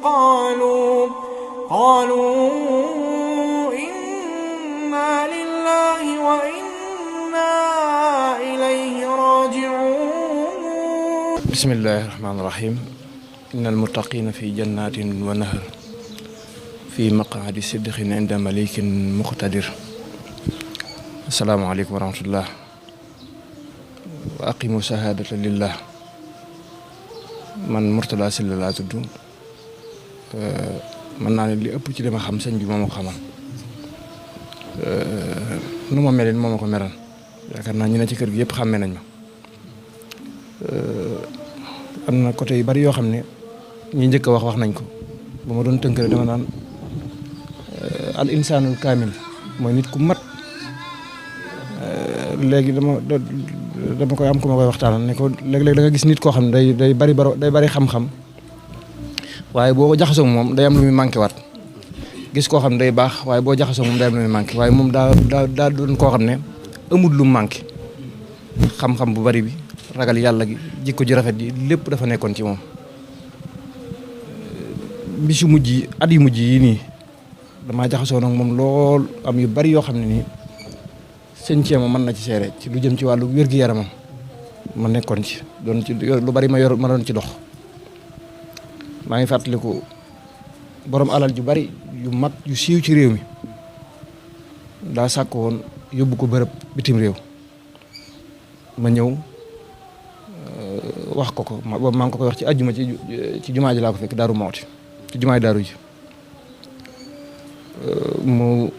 قالوا إنا لله وإنا إليه راجعون. بسم الله الرحمن الرحيم. إن المتقين في جنات ونهر في مقعد صدق عند مليك مقتدر. السلام عليكم ورحمة الله. وأقيموا شهادة لله. man Mourtada Sylla laa tudd mën naa ne li ëpp ci dama xam sëñ bi moo ma ko xamal nu ma melin moo ma ko meral yaakaar naa ñu ne ci kër gi yëpp xàmmee nañ ma am na côté yu bari yoo xam ne ñi njëkk a wax nañ ko bu ma doon tënkale dama naan al insaanul kaamil mooy nit ku mat léegi dama koy am ku ma koy waxtaanal ne ko léeg-léeg da nga gis nit koo xam ne day bari xam-xam waaye boo jaxasoo moom day am lu muy manqué waat gis koo xam ne day baax waaye boo jaxasoo moom day am lu muy manqué waaye moom daa doon koo xam ne amul lu mu manqué xam-xam bu bari bi ragal yàlla gi jikko ji rafet ji lépp dafa nekkoon ci moom bisu mujj yi at yu mujj yi nii damaa jaxasoo nag moom lool am yu bari yoo xam ne nii sëñ Thiéma mën na ci seere ci lu jëm ci wàllu wér-gi-yaramam ma nekkoon ci doon ci lu bari ma doon ci dox maa ngi fàttaliku borom alal ju bari yu mag yu siiw ci réew mi daa sàkk woon yóbbu ko bërëb bitim réew ma ñëw wax ko boobu maa ngi ko koy wax ci àjjuma ci jumaa ji laa ko fekk Daaru Mawti ci jumaa ji Daaru ji mu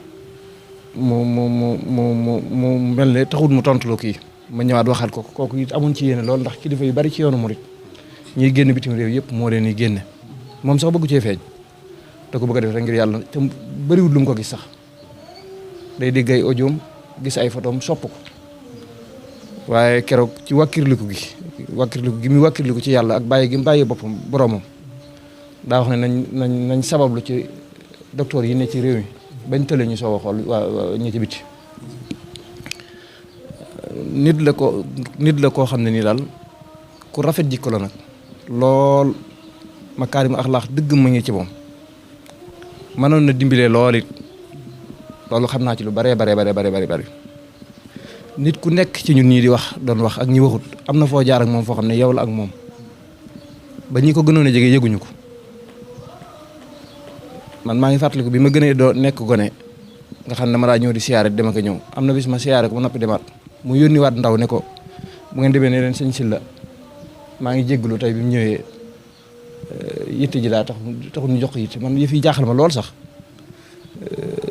mel ne taxul mu tontuloo kii ma ñëwaat waxaat ko kooku it amuñ ci yéene lool ndax kilifa yu bari ci yoonu murit ñiy génn bitim réew yëpp moo leen di génne moom sax bëggu cee feeñ da ko bëgg a def rek ngir yàlla te bëriwul lu mu ko gis sax day dégg ay audioom gis ay photoom sopp ko waaye keroog ci wàkkirliku gi mu wàkkirliku ci yàlla ak bàyyi gi mu bàyyi boppam boromam daa wax ne nañ sabablu ci docteur yi ne ci réew mi bañ tële ñu soog a xool waa ñi ci biti nit la koo xam ne nii daal ku rafet jikko la nag lool makaarimu axlaax dëgg ma ngi ci moom mënoon na dimbilee lool it loolu xam naa ci lu bare nit ku nekk ci ñun ñii di wax doon wax ak ñi waxut am na foo jaar ak moom foo xam ne yow la ak moom ba ñi ko gënoon a jege yëguñu ko man maa ngi fàttaliku bi ma gënee doo nekk gone nga xam ne ma daa ñëw di siyaare dem ak ñëw am na bis ma siyaare ko ba noppi demaat mu yónni waat ndaw ne ko bu ngeen demee ne leen sëñ Sylla maa ngi jégglu tey bi mu ñëwee yitte ji daa taxul ñu jox ko yitte man yëf yi jaaxal ma lool sax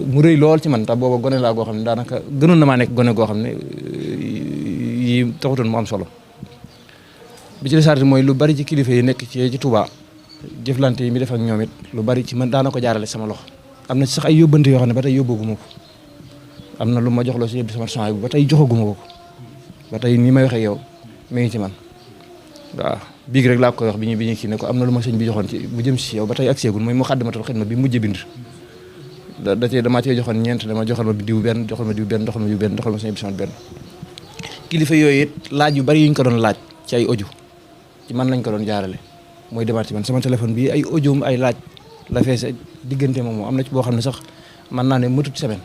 mu rëy lool ci man tax booba gone laa goo xam ne daanaka gënoon na maa nekk gone goo xam ne yi taxutoon mu am solo bi ci desaati mooy lu bari ci kilifa yi nekk ci Touba jëflante yi mi def ak ñoom it lu bari ci man daana ko jaarale sama loxo am na ci sax ay yóbbante yoo xam ne ba tey yóbbaguma ko am na lu ma jox loo si yëpp sama champs yi ba tey joxaguma ko ba tey nii may waxee yow mi ngi ci man waaw biig rek laa koy wax bi ñu kii ne ko am na lu ma sëñ bi joxoon ci bu jëm si yow ba tey ak seegul mooy mu Xaddamatul Xidma bi mujj bind damaa cee joxoon ñeent dama joxal ma diw benn joxal ma diw benn joxal ma sëñ bi sama benn kilifa yooyu it laaj yu bari yuñ ko doon laaj ci ay audio ci man lañ ko doon jaarale mooy demaat ci man sama téléphone bi ay audio ay laaj la feese diggante moom am na ci boo xam ne sax mën naa ne mëtut semaine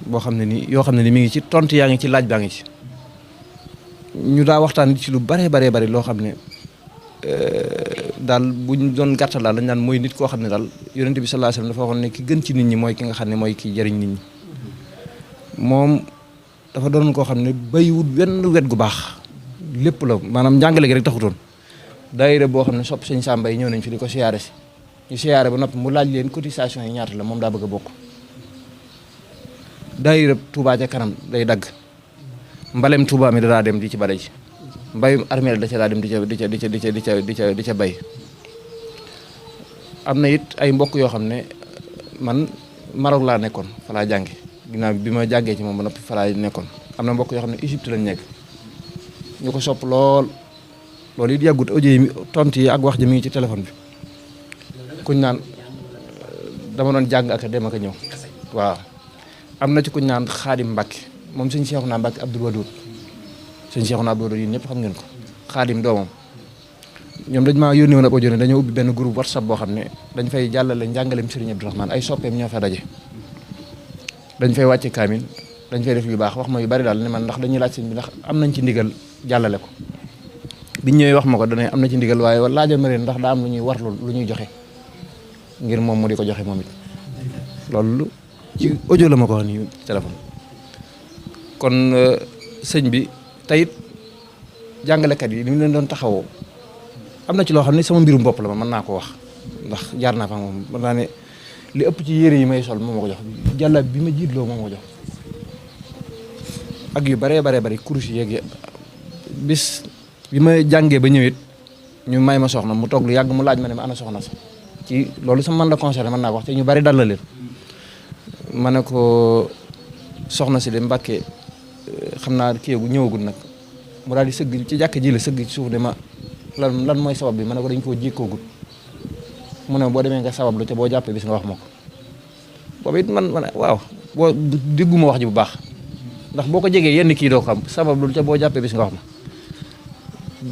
boo xam ne nii yoo xam ne ni mi ngi ci tontu yaa ngi ci laaj baa ngi ci ñu daa waxtaan ci lu bari loo xam ne daal buñ doon gàttal daal dañ naan mooy nit koo xam ne daal yonent bi sallallahu alayhi wasallam dafa waxoon ne ki gën ci nit ñi mooy ki nga xam ne mooy ki jëriñ nit ñi moom dafa doon koo xam ne bayiwut benn wet gu baax lépp la maanaam njàngale gi rek taxutoon daayira boo xam ne sopp sëñ Samba yi ñëw nañ fi di ko siyaare si ñu siyaare ba noppi mu laaj leen cotisation yi ñaata la moom daa bëgg a bokk daayira Touba ca kanam day dagg mbalem Touba mi daa dem di ci bale ji mbayum armeel da ca daa dem di ca bay am na it ay mbokk yoo xam ne man Maroc laa nekkoon fa laa jànge ginnaaw bi ma jàngee ci moom ba noppi fa laa nekkoon am na mbokk yoo xam ne Égypte lañ nekk ñu ko sopp lool loolu it yàggut audio yi tontu yi ak wax ji mi ngi ci téléphone bi kuñ naan dama doon jàng ak dem ak ñëw waaw am na ci kuñ naan Xaadim Mbàkke moom sëñ Seexuna Mbàkke Abdul Wadoud sëñ Seexuna Abdul Wadoud yéen ñëpp xam ngeen ko Xaadim doomam ñoom dañ maa yónnee woon ab audio ne dañoo ubbi benn groupe WhatsApp boo xam ne dañ fay jàllale njàngaleem Serigne Abdou Rahmane ay soppeem ñoo fa daje dañ fay wàcce kaamil dañ fay def yu baax wax ma yu bari daal ne man ndax dañuy laaj sëñ bi ndax am nañ ci ndigal jàllale ko biñ ñëwee wax ma ko dane am na ci ndigal waaye laajal ma leen ndax daa am lu ñuy warlu lu ñuy joxe ngir moom mu di ko joxe moom it loolu ci audio la ma ko wax nii téléphone kon sëñ bi tayit jàngalekat yi ni mu leen doon taxawoo am na ci loo xam ne sama mbirum bopp la ma mën naa ko wax ndax jaar naa fa moom mën naa ne li ëpp ci yére yi may sol moom ma ko jox jàllab bi ma jiitloo moom ma ko jox ak yu baree bari kurus yeeg bis bi ma jàngee ba ñëwit ñu may ma soxna mu toog lu yàgg mu laaj ma ne ma ana soxna sax ci loolu sama man la concerné mën naa ko wax te ñu bari dal la leen ma ne ko soxna si de Mbàkke xam naa kii gu ñëwagul nag mu daal di sëgg ci jàkk ji la sëgg ci suuf de ma lan mooy sabab bi ma ne ko dañ koo jékkoogul mu ne boo demee nga sabab lu te boo jàppee bis nga wax ma ko boobu it man waaw boo dégguma wax ji bu baax ndax boo ko jegee yenn kii doo ko xam sabab lu te boo jàppee bis nga wax ma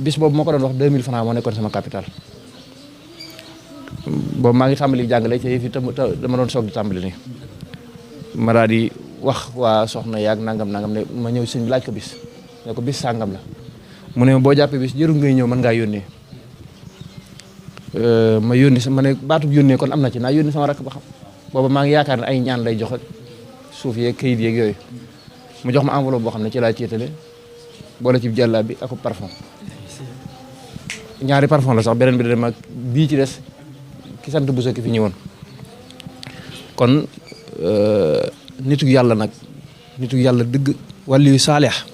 bis boobu moo ko doon wax 2000 francs moo nekkoon sama capital boobu maa ngi tàmbali jàngale ci yëf yi dama doon soog di tàmbali nii ma daal di wax waa soxna yaag nangam ne ma ñëw sëñ bi laaj ko bis ne ko bis sàngam la mu ne boo jàppee bis jëru ngay ñëw mën ngaa yónnee ma yónni ma ne baatub yónnee kon am na ci naa yónni sama rakk ba xam booba maa ngi yaakaar ne ay ñaan lay jox ak suuf yeeg kayit yeeg yooyu mu jox ma enveloppe boo xam ne ci laa ciitale boole ci jàllaa bi ak parfum ñaari parfum la sax beneen bi dama bii ci des ki sant bu ki fi ñëwoon kon nitu yàlla nag nitu yàlla dëgg wàllu yu saalix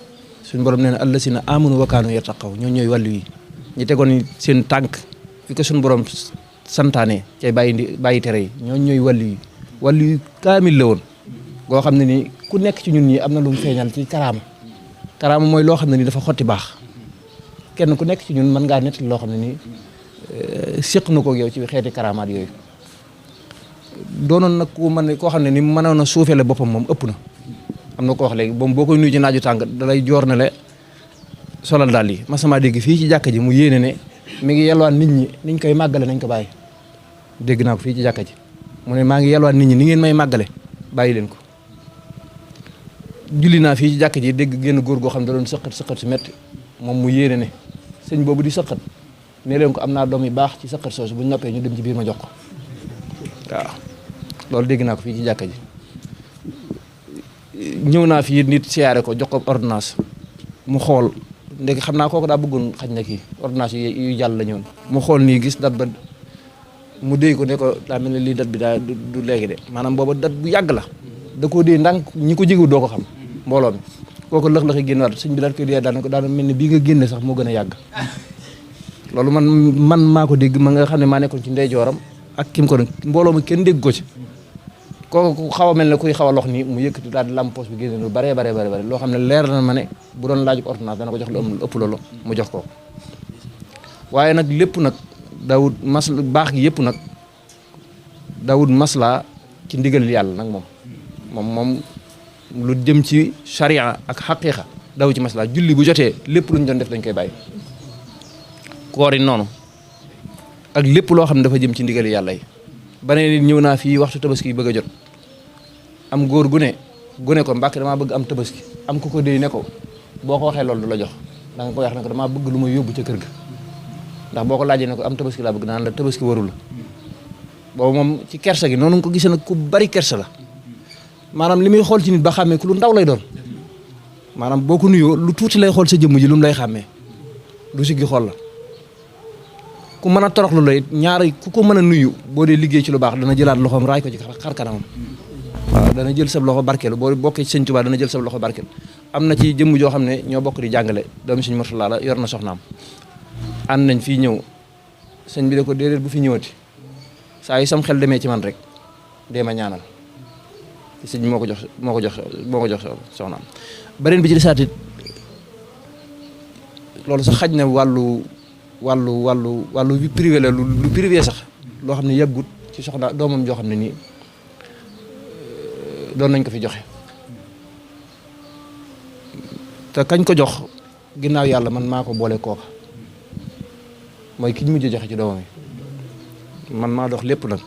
suñu borom nee na allasina amanu wa kaanu yattaqaw ñoo ñooy wàllu yi ñi tegoon seen tànk fi ko suñu borom santaane cay bàyyi tere yi ñoo ñooy wàllu yu kaamil la woon goo xam ne ni ku nekk ci ñun ñi am na lu mu feeñal ci karaama mooy loo xam ne ni dafa xotti baax kenn ku nekk ci ñun mën ngaa nettali loo xam ne nii séq na ko yow ci xeeti karaamaat yooyu doonoon nag ku mën koo xam ne ni mënoon a suufeele boppam moom ëpp na am na ko wax léegi moom boo koy nuyu ci naaju tàng dalay joor ne le solal daal yi masama dégg fii ci jàkka ji mu yéene ne mi ngi yelwaan nit ñi niñ koy màggale nañ ko bàyyi dégg naa ko fii ci jàkka ji mu ne maa ngi yelwaan nit ñi ni ngeen may màggale bàyyi leen ko julli naa fii ci jàkka ji dégg génn góor goo xam ne da doon sëqat si metti moom mu yéene ne sëñ boobu di sëqat ne leen ko am naa doom yu baax ci sëqat soosu bu ñu noppee ñu dem ci biir ma jox ko waaw loolu dégg naa ko fii ci jàkka ji ñëw naa fii nit siyaare ko jox ko ordonnance mu xool ndek xam naa kooku daa bëggoon xaj na kii ordonnance yu jàll la ñëwoon mu xool nii gis dat ba mu déy ko ne ko daa mel ne lii dat bi daa du léegi de maanaam booba dat bu yàgg la da koo dee ndànk ñi ko jégul doo ko xam mbooloo mi kooku lëx-lëxi génn waat sëñ bi daal koy dee daal ko daal mel ne bii nga génne sax moo gën a yàgg loolu man maa ko dégg ma nga xam ne maa nekkoon ci ndeyjooram ak kim ko doon mbooloo mi kenn dégg ko ci kooku xaw a mel ne kuy xaw a lox nii mu yëkkati daal di lamp poche bi génne lu bare loo xam ne leer na ma ne bu doon laaju ordonnance dana ko jox lu ëpp loolu mu jox ko waaye nag lépp nag daawut baax gi yëpp nag daawut maslaa ci ndigal yàlla nag moom lu jëm ci charia ak xaqiiqa daw ci maslaa julli bu jotee lépp luñ doon def dañ koy bàyyi koor yi noonu ak lépp loo xam ne dafa jëm ci ndigal yàlla yi banee nit ñëw naa fii waxtu tabaski bëgg a jot am góor gu ne ko Mbàkke damaa bëgg am tabaski am ku ko déy ne ko boo ko waxee loolu du la jox da nga ko wax ne ko damaa bëgg lu ma yóbbu ca kër ga ndax boo ko laajee ne ko am tabaski laa bëgg naan la tabaski waru la boobu moom ci kersa gi noonu nga ko gisee nag ku bari kersa la maanaam li muy xool ci nit ba xàmmee ku lu ndaw lay doon maanaam boo ko nuyoo lu tuuti lay xool sa jëmm ji lu mu lay xàmmee du siggi xool la ku mën a toroxlu la it ñaari ku ko mën a nuyu boo dee liggéey ci lu baax dana jëlaat loxoom raay ko ci xar kanamam waaw dana jël sab loxo barkeelu boo bokkee ci sëñ Tuubaa dana jël sab loxo barkeelu am na ci jëmm joo xam ne ñoo bokk di jàngale doomu sëñ Murtala la yor na soxnaam ànd nañ fii ñëw sëñ bi da ko déedéet bu fi ñëwati saa yu sam xel demee ci man rek dee ma ñaanal sëñ bi moo ko jox soxnaam beneen bi ci desaatit loolu sax xaj na wàllu privé la lu privé sax loo xam ne yàggut ci soxna doomam joo xam ne nii doon nañ ko fi joxe te kañ ko jox ginnaaw yàlla man maa ko boole kooka mooy ki ñu mujj joxe ci doomam yi man maa dox lépp nag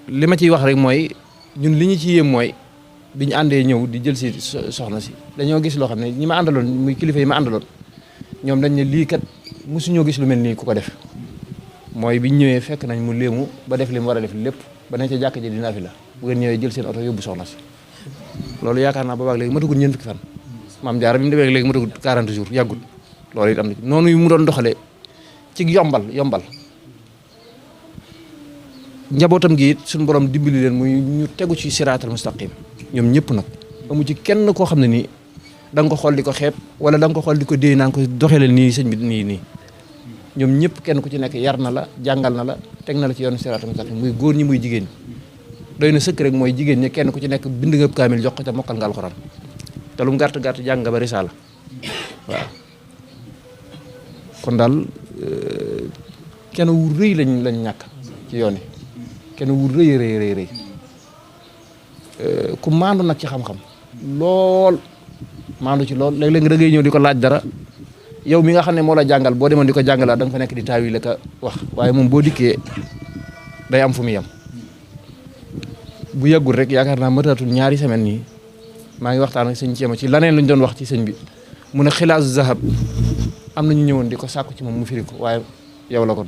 li ma ciy wax rek mooy ñun li ñu ci yéem mooy bi ñu àndee ñëw di jël si soxna si dañoo gis loo xam ne ñi ma àndaloon muy kilifa yi ma àndaloon ñoom dañ ne lii kat mosuñoo gis lu mel nii ku ko def mooy biñ ñëwee fekk nañ mu léemu ba def li mu war a def lépp ba nañ ca jàkk ji dinaa fi la bu ngeen ñëwee jël seen oto yóbbu soxna si loolu yaakaar naa boobaag léegi matagul ñeent fukki fan maam Jaara bi mu demee léegi matagul 40 jours yàggul loolu it am na noonu yu mu doon doxalee ci yombal njabootam gi it suñu borom dimbali leen muy ñu tegu ci siraatal mustaqim ñoom ñëpp nag amu ci kenn koo xam ne nii da nga ko xool di ko xeeb wala da nga ko xool di ko déy naan ko doxaleel nii sëñ bi nii ñoom ñëpp kenn ku ci nekk yar na la jàngal na la teg na la ci yoonu siraatal mustaqim muy góor ñi muy jigéen ñi doy na sëkk rek mooy jigéen ñi kenn ku ci nekk bind nga kaamil jox ko te mokkal nga alxuraan te lu mu gàtt gàtt jàng nga ba risaala waaw kon daal kenn wu rëy lañ ñàkk ci yoon yi kenn wu rëy ku maandu nag ci xam-xam lool maandu ci lool léeg-léeg da ngay ñëw di ko laaj dara yow mi nga xam ne moo la jàngal boo demoon di ko jàngalaat da nga fa nekk di taawil ka wax waaye moom boo dikkee day am fu mu yem bu yàggul rek yaakaar naa mataatul ñaari semaine nii maa ngi waxtaan ak sëñ Ceema ci laneen luñ doon wax ci sëñ bi mu ne xilaasu zahab am na ñu ñëwoon di ko sàkku ci moom mu firi ko waaye yow la kon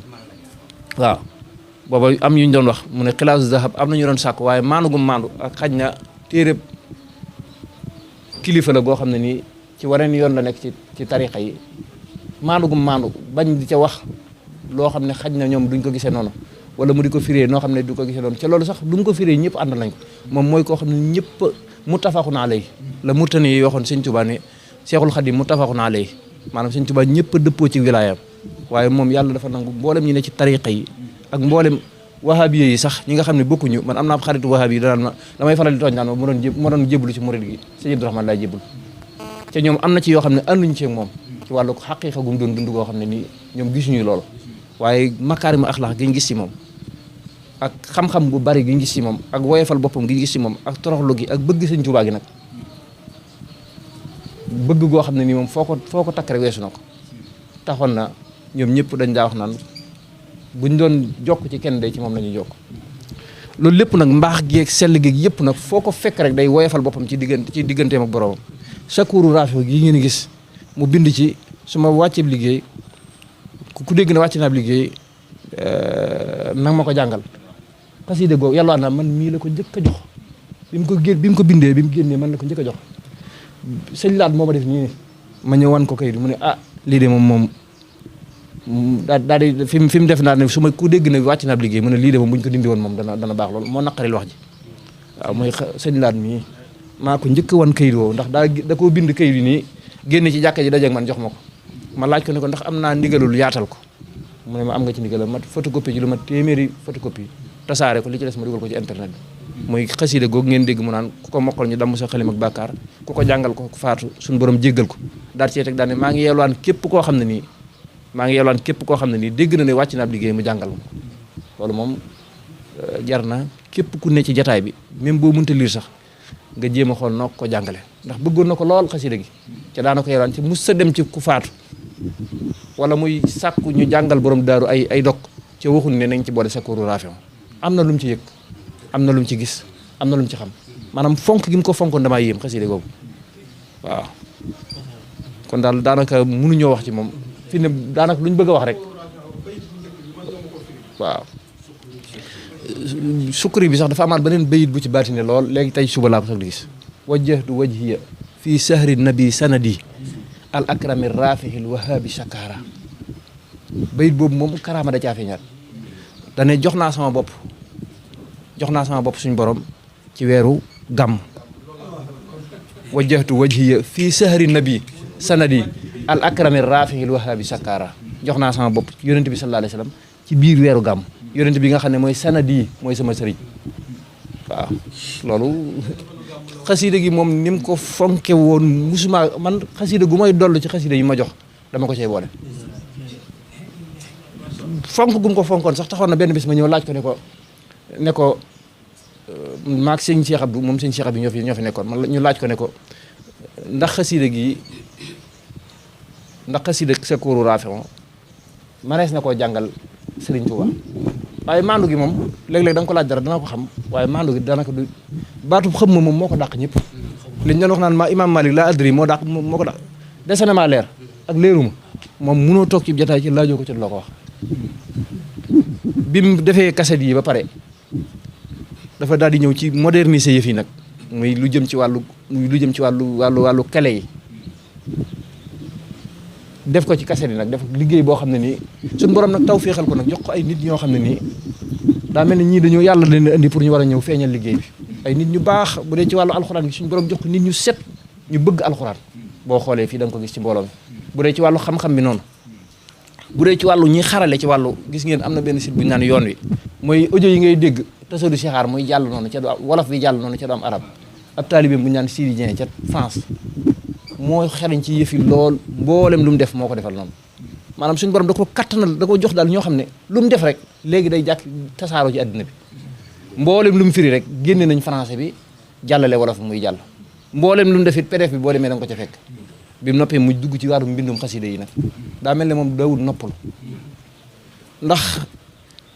waaw booba am yu ñu doon wax mu ne xilaasu zahab am na ñu doon sàkku waaye maandu gum maandu ak xaj na téereb kilifa la goo xam ne nii ci waneen yoon la nekk ci tarixa yi maandu gum maandu bañ di ca wax loo xam ne xaj na ñoom duñ ko gisee noonu wala mu di ko firee noo xam ne du ko gisee noonu ca loolu sax du mu ko firee ñëpp ànd nañ ko moom mooy koo xam ne ñëpp muttafaqun alayhi la murtani yi waxoon sëñ Tuubaa ne Seexul Xadiim muttafaqun alayhi maanaam sëñ Tuubaa ñëpp a dëppoo ci wilaayam waaye moom yàlla dafa nangu mboolem ñi ne ci tariqa yi ak mboolem wahabiye yi sax ñi nga xam ne bokkuñu man am naa xaritu wahabi yi danaan ma damay faral di tooñ naan ma doon jébbalu ci murid gi sëñ Abdourahmane laay jébbal te ñoom am na ci yoo xam ne ànduñu ci moom ci wàllu xaqiiqa gum doon dund goo xam ne nii ñoom gisuñu loolu waaye makaarima axlaax gi ñu gis ci moom ak xam-xam bu bari gi ñu gis ci moom ak woyefal boppam gi ñu gis ci moom ak toroxlu gi ak bëgg sëñ Tuubaa gi nag bëgg goo xam ne nii moom foo ko takk rek weesu na ko taxoon na ñoom ñëpp dañ daa wax naan buñ doon jokk ci kenn day ci moom la ñuy jokk loolu lépp nag mbaax gi ak sell gi yëpp nag foo ko fekk rek day woyefal boppam ci digganteem ak boroomam Sakuru Raafi gi ngeen gis mu bind ci su ma wàcceeb liggéey ku dégg na wàcc naa liggéey nag ma ko jàngal xasida googu yàlla naa man mii la ko njëkk a jox bi mu ko bindee bi mu génnee man la ko njëkk a jox sëñ laat moo ma def nii ma ñëw wan ko kay mu ne lii de moom daal di fi mu def naa ne su ma ku dégg na wàcc naa liggéey mu ne lii de moom bu ñu ko dindi woon moom dana baax lool moo naqaril wax ji waaw mooy sëñ laat mii maa ko njëkk wan kayit woowu ndax da koo bind kayit yi nii génne ci jàkka ji dajeeg man jox ma ko ma laaj ko ne ko ndax am naa ndigalul yaatal ko mu ne ma am nga ci ndigalal ma photocopie ji lu ma téeméeri photocopie tasaare ko li ci des ma dugal ko ci internet bi muy xasida googu ngeen dégg mu naan ku ko mokkal ñu damm sa xalim ak bàkkaar ku ko jàngal ko faatu suñu borom jéggal ko daal cee teg daal ne maa ngi yelwaan képp koo xam ne nii dégg na ne wàcc na ab liggéey mu jàngal ma loolu moom jar na képp ku ne ci jataay bi même boo mënta liir sax nga jéem a xool noo ko jàngale ndax bëggoon na ko lool xasida gi ca daana ko yelwaan ci mus sa dem ci ku faatu wala muy sàkku ñu jàngal borom daaru ay dog ca waxuñ ne nañ ci boole Sakuru Raafi am na lu mu ci yëg am na lu mu ci gis am na lu mu ci xam maanaam fonk gi mu ko fonkoon damaa yéem xasida googu waaw kon daal daanaka mënuñoo wax ci moom fi ne daanaka lu ñu bëgg a wax rek waaw sukkuri bi sax dafa amaat beneen bayit bu ci baatine lool léegi tey suba laa ko sax di gis wajjahtu wajhiya fii sahri nabi sanadi al akrami rafihil wahabi shakara bayit boobu moom karaama da caa feeñaat dane jox naa sama bopp suñu borom ci weeru gàmm wajjahtu wajhiya fii sahri nabi sanadi al akrami rafihil wahabi shakara jox naa sama bopp yonent bi sallallahu alayhi wasallam ci biir weeru gàmm yonent bi nga xam ne mooy sanadi mooy sama sëriñ waaw loolu xasida gi moom ni mu ko fonke woon musuma man xasida gu may dollu ci xasida yi ma jox dama ko cay boole fonk gum ko fonkoon sax taxoon na benn bis ma ñëw laaj ko ne ko maag sëñ Cheikh Abdou moom sëñ Cheikh Abdou ñoo fi nekkoon man ñu laaj ko ne ko ndax xasida Sakuru Raafi manees na koo jàngal Serigne Touba waaye maandu gi moom léeg-léeg da nga ko laaj dara dana ko xam waaye maandu gi danaka du baatu xam ma moom moo ko dàq ñëpp liñ doon wax naan ma Imam Malik la adri moo ko dàq dese na maa leer ak leeruma moom munoo toog ci jotaay ci laajoo ko ci loo ko wax bi mu defee kaset yi ba pare dafa daal di ñëw ci moderniser yëf yi nag muy lu jëm ci wàllu kale yi def ko ci kaset yi nag def liggéey boo xam ne nii suñu borom nag taw féexal ko nag jox ko ay nit ñoo xam ne nii daa mel ni ñii dañoo yàlla leen indi pour ñu war a ñëw feeñal liggéey bi ay nit ñu baax bu dee ci wàllu alxuraan bi suñu borom jox ko nit ñu set ñu bëgg alxuraan boo xoolee fii da nga ko gis ci mbooloo mi bu dee ci wàllu xam-xam bi noonu bu dee ci wàllu ñi xarale ci wàllu gis ngeen am na benn site bu ñu naan yoon wi mooy audio yi ngay dégg tasadu sixaar muy jàll noonu ca du wolof bi jàll noonu ca du am arab ab taalibeem bu ñu naan Sidi Dieng ca France moo xereñ ci yëfi lool mboolem lu mu def moo ko defal noonu maanaam suñu borom da ko kattanal da ko jox daal ñoo xam ne lu mu def rek léegi day jàkk tasaaroo ci àddina bi mboolem lu mu firi rek génne nañ français bi jàllale wolof muy jàll mboolem lu mu def it PDF bi boo demee da nga ko ca fekk bi mu noppee mu dugg ci wàllu mbindum xasida yi nag daa mel ne moom dawul noppalu ndax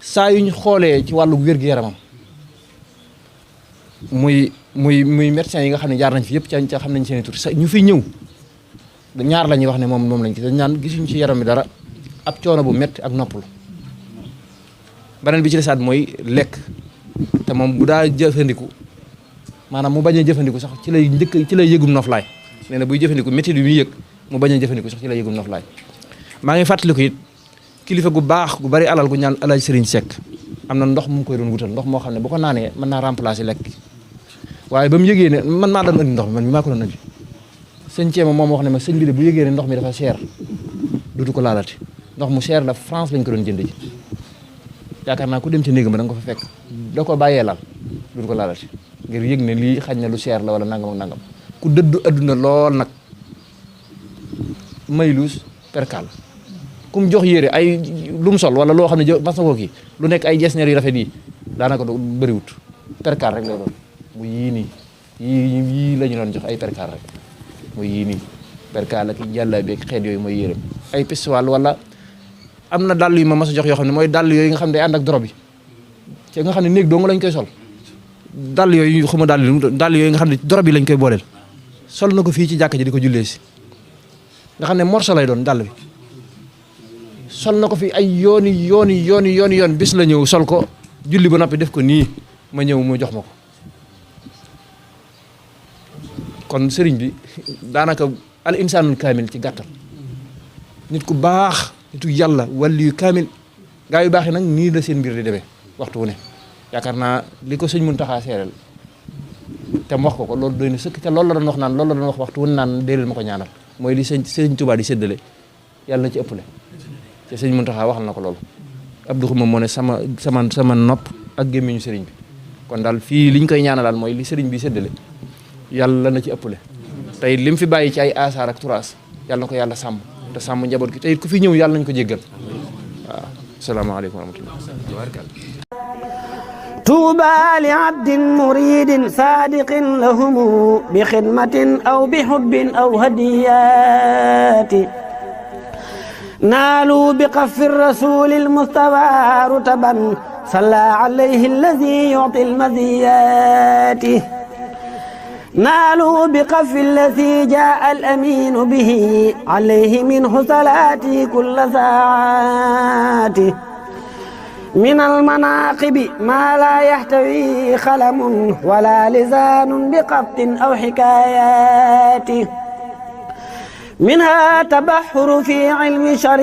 saa yuñ xoolee ci wàllu wér-gu-yaramam muy médecin yi nga xam ne jaar nañ fi yëpp ca xam nañ seen i tur sa ñu fi ñëw ñaar la ñuy wax ne moom lañ gis dañ naan gisuñ ci yaram bi dara ab coono bu métti ak noppalu beneen bi ci desaat mooy lekk te moom bu daa jëfandiku maanaam mu bañ a jëfandiku sax ci lay yëgum noflaay nee na buy jëfandiku métti bi muy yëg mu bañ a jëfandiku sax ci lay yëgum noflaay maa ngi fàttaliku it kilifa gu baax gu bari alal gu ñaan Alaaji Sëriñ Seck am na ndox mu koy doon wutal ndox moo xam ne bu ko naanee mën naa remplacer lekk waaye ba mu yëgee ne man maa doon andi ndox mi man mi maa ko doon andi sëñ Thiema moom wax ne ma sëñ bi de bu yëgee ne ndox mi dafa cher dutu ko laalati ndox mu cher la France lañ ko doon jënd ji yaakaar naa ku dem ci néegam da nga ko fa fekk da ko bàyyee laal dutu ko laalati ngir yëg ne lii xañ na lu cher la wala nangam ak nangam ku dëddu adduna lool nag mayluus perkal ku mu jox yére ay lu mu sol wala loo xam ne mas na koo kii lu nekk ay jesneer yu rafet yi daanaka du bëriwut perkal rek lay doon mu yii nii yii la ñu doon jox ay perkal rek muy yii nii perkal ak jàllabi ak xeet yooyu mooy yéreem ay pistuwaal wala am na dàll yu ma mas a jox yoo xam ne mooy dàll yooyu nga xam ne day ànd ak doro bi ci nga xam ne néeg dong lañ koy sol dàll yooyu xuma dàll yooyu nga xam ne doro bi lañ koy booleel sol na ko fii ci jàkka ji di ko jullee si nga xam ne morso lay doon dàll bi sol na ko fi ay yoon bis la ñëw sol ko julli ba noppi def ko nii ma ñëw mu jox ma ko kon sëriñ bi daanaka al insaanul kaamil ci gàttal nit ku baax nitu yàlla wàlli yu kaamil gaa yu baax yi nag nii la seen mbir di demee waxtu wu ne yaakaar naa li ko sëñ Muntaxa seeral te mu wax ko loolu doy na sëkk te loolu la doon wax naan loolu la doon wax waxtu wu ne naan déedéel ma ko ñaanal mooy li sëñ Tuubaa di séddale yàlla na ci ëppale te sëñ Muntaxa waxal na ko loolu Abdou Xuma moo ne sama nopp ak gémmiñu sëriñ bi kon daal fii liñ koy ñaanalaal mooy li sëriñ bi séddale yàlla na ci ëppale tey lim fi bàyyi ci ay asaar ak turaas yàlla na ko yàlla sàmm te sàmm njaboot gi tey ku fi ñëw yàlla nañ ko jéggal waaw asalaamaaleykum wa rahmatullah tuuba li abdin muridin sadiqin lahumu bi xidmatin aw bi hubbin aw hadiyati naalu bi qaffi rasuli almustafa rutaban salla alayhi alladi yuti almadiyati نالوا بقف الذي جاء الأمين به عليه منه صلاتي كل ساعات من المناقب ما لا يحتوي خلم ولا لسان بقبط أو حكايات منها تبحر في علم شريع